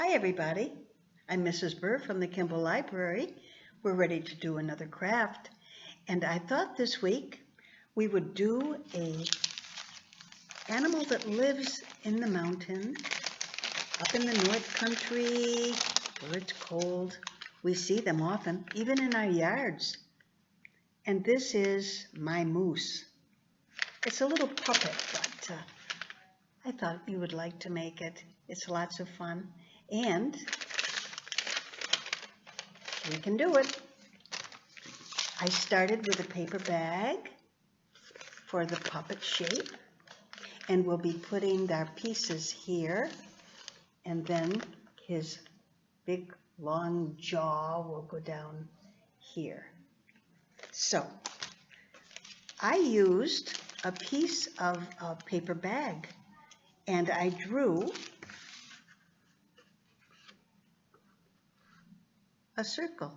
Hi everybody, I'm Mrs. Birr from the Kimball Library. We're ready to do another craft, and I thought this week we would do a animal that lives in the mountain, up in the North Country, where it's cold. We see them often, even in our yards. And this is my moose. It's a little puppet, but I thought you would like to make it. It's lots of fun. And we can do it. I started with a paper bag for the puppet shape, and we'll be putting our pieces here, and then his big long jaw will go down here. So I used a piece of a paper bag, and I drew a circle.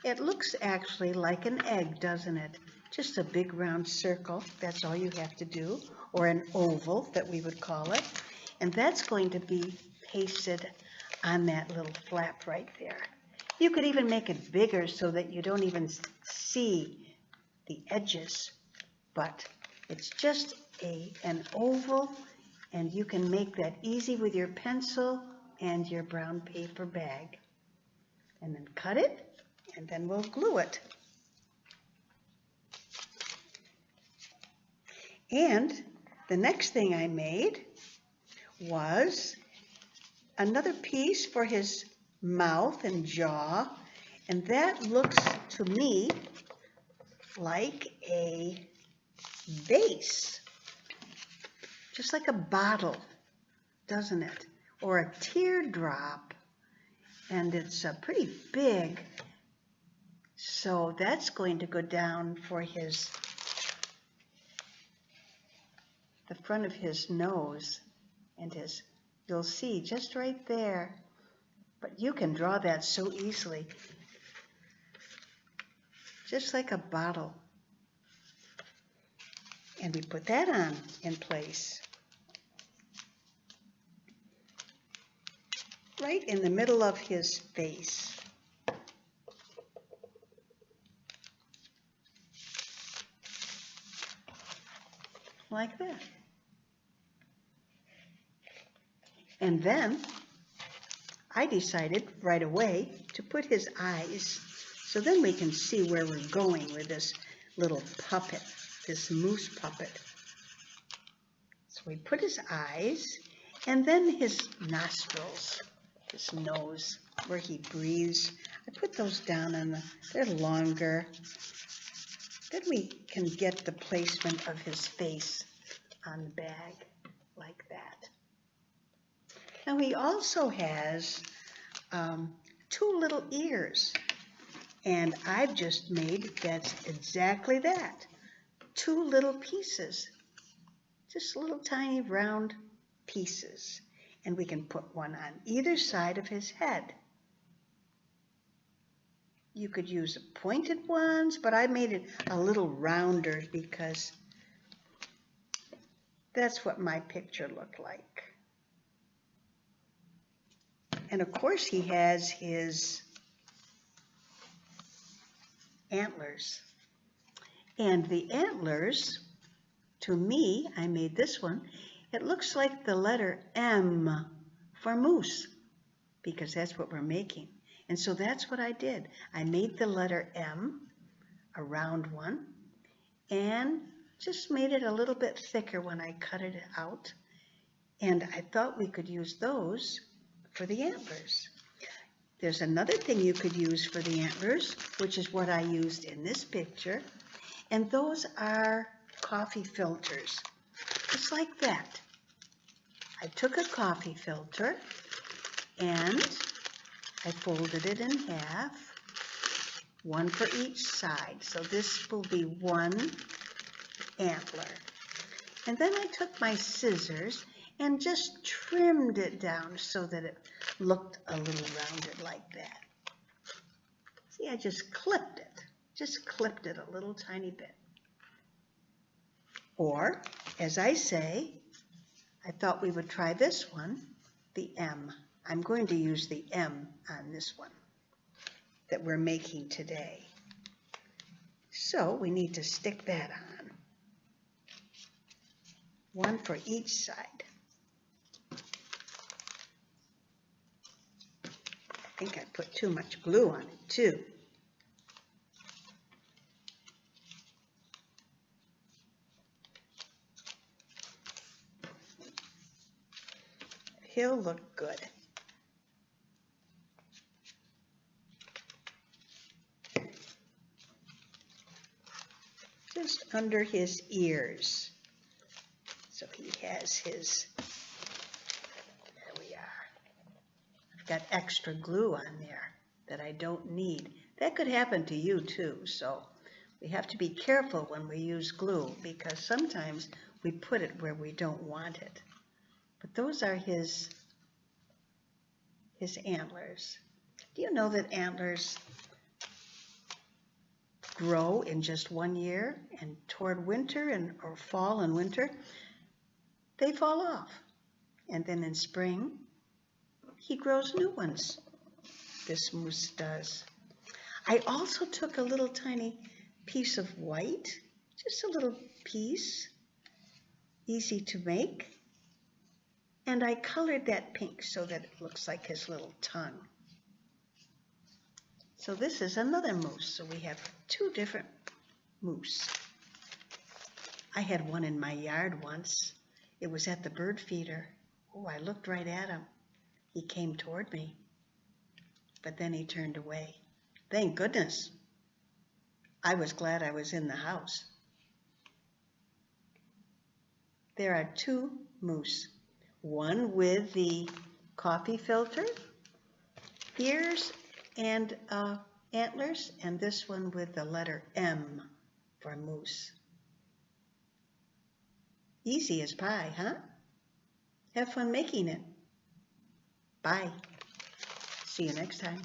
It looks actually like an egg, doesn't it? Just a big round circle. That's all you have to do, or an oval that we would call it. And that's going to be pasted on that little flap right there. You could even make it bigger so that you don't even see the edges, but it's just an oval, and you can make that easy with your pencil and your brown paper bag. And then cut it, and then we'll glue it. And the next thing I made was another piece for his mouth and jaw, and that looks to me like a vase, just like a bottle, doesn't it? Or a teardrop. And it's pretty big, so that's going to go down for the front of his nose, and you'll see just right there. But you can draw that so easily, just like a bottle. And we put that on in place, right in the middle of his face. Like that. And then I decided right away to put his eyes, so then we can see where we're going with this little puppet, this moose puppet. So we put his eyes, and then his nostrils, his nose, where he breathes. I put those down on they're longer. Then we can get the placement of his face on the bag, like that. Now he also has 2 little ears, and I've just made that's exactly that. 2 little pieces, just little tiny round pieces. And we can put one on either side of his head. You could use pointed ones, but I made it a little rounder because that's what my picture looked like. And of course he has his antlers. And the antlers, to me, I made this one, it looks like the letter M for moose, because that's what we're making. And so that's what I did. I made the letter M, a round one, and just made it a little bit thicker when I cut it out. And I thought we could use those for the antlers. There's another thing you could use for the antlers, which is what I used in this picture. And those are coffee filters, just like that. I took a coffee filter and I folded it in half, one for each side. So this will be one antler. And then I took my scissors and just trimmed it down so that it looked a little rounded like that. See, I just clipped it a little tiny bit. Or, as I say, I thought we would try this one, the M I'm going to use the M on this one that we're making today. So we need to stick that on. One for each side. I think I put too much glue on it too. He'll look good. Just under his ears. So he has his, there we are. I've got extra glue on there that I don't need. That could happen to you too, so we have to be careful when we use glue because sometimes we put it where we don't want it. But those are his antlers. Do you know that antlers grow in just 1 year, and toward winter or fall and winter, they fall off. And then in spring, he grows new ones. This moose does. I also took a little tiny piece of white, just a little piece, easy to make. And I colored that pink so that it looks like his little tongue. So this is another moose. So we have 2 different moose. I had one in my yard once. It was at the bird feeder. Oh, I looked right at him. He came toward me, but then he turned away. Thank goodness. I was glad I was in the house. There are 2 moose. One with the coffee filter, ears, and antlers, and this one with the letter M for moose. Easy as pie, huh? Have fun making it. Bye. See you next time.